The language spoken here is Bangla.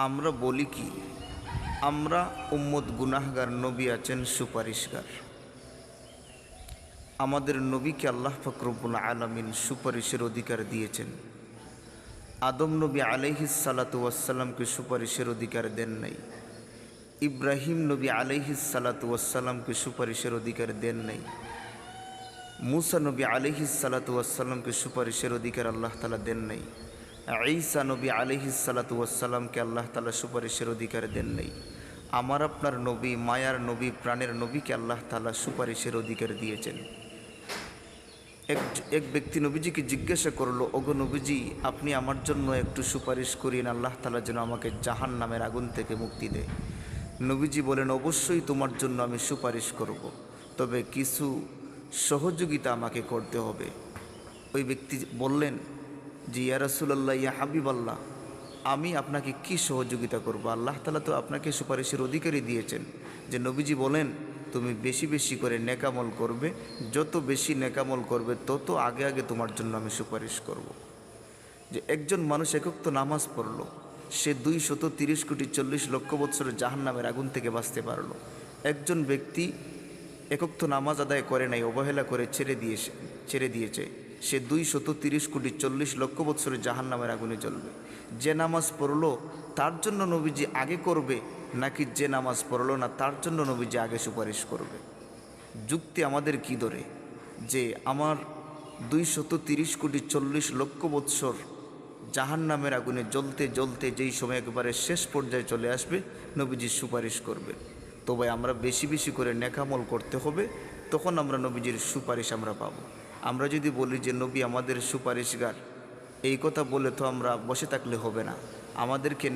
আমরা বলি কি, আমরা উম্মত গুনাহগার, নবী আছেন সুপারিশগার। আমাদের নবীকে আল্লাহ পাক রব্বুল আলামিন সুপারিশের অধিকার দিয়েছেন। আদম নবী আলাইহিস সালাতু ওয়াসসালামকে সুপারিশের অধিকার দেন নাই। ইব্রাহিম নবী আলাইহিস সালাতু ওয়াসসালামকে সুপারিশের অধিকার দেন নাই। মুসা নবী আলাইহিস সালাতু ওয়াসসালামকে সুপারিশের অধিকার আল্লাহ তাআলা দেন নাই। ঈসা নবী আলাইহিস সালাতু ওয়াসসালামকে আল্লাহ তাআলা সুপারিশের অধিকার দেন নাই। আমার আপনার নবী, মায়ার নবী, প্রাণের নবীকে আল্লাহ তাআলা সুপারিশের অধিকার দিয়েছেন। এক ব্যক্তি নবীজিকে জিজ্ঞাসা করলো, ওগো নবীজি, আপনি আমার জন্য একটু সুপারিশ করিন, আল্লাহ তাআলা যেন আমাকে জাহান্নামের আগুন থেকে মুক্তি দেয়। নবীজি বলেন, অবশ্যই তোমার জন্য আমি সুপারিশ করব, তবে কিছু সহযোগিতা আমাকে করতে হবে। ওই ব্যক্তি বললেন যে, ইয়া রাসূলুল্লাহ, ইয়া হাবিবাল্লাহ, আমি আপনাকে কি সহযোগিতা করব? আল্লাহ তাআলা তো আপনাকে সুপারিশের অধিকারী দিয়েছেন। যে নবীজি বলেন, তুমি বেশি বেশি করে নেকামল করবে, যত বেশি নেকামল করবে তত আগে আগে তোমার জন্য আমি সুপারিশ করব। যে একজন মানুষ একক তো নামাজ পড়ল, সে 230 কোটি 40 লক্ষ বৎসরের জাহান্নামের আগুন থেকে বাঁচতে পারল। একজন ব্যক্তি একক তো নামাজ আদায় করে নাই, অবহেলা করে ছেড়ে দিয়েছে, সে 230 কোটি 40 লক্ষ বৎসরের জাহান্নামের আগুনে জ্বলবে। যে নামাজ পড়ল তার জন্য নবীজি আগে করবে, নাকি যে নামাজ পড়ল না তার জন্য নবীজি আগে সুপারিশ করবে? যুক্তি আমাদের কি ধরে যে আমার 230 কোটি 40 লক্ষ বৎসর জাহান্নামের আগুনে জ্বলতে জ্বলতে যেই সময় একেবারে শেষ পর্যায়ে চলে আসবে, নবীজি সুপারিশ করবে। তবে আমরা বেশি বেশি করে নেকামল করতে হবে, তখন আমরা নবীজির সুপারিশ আমরা পাব। আমরা যদি বলি যে নবী আমাদের সুপারিশগার, এই কথা বলে তো আমরা বসে থাকলে হবে না। আমাদেরকে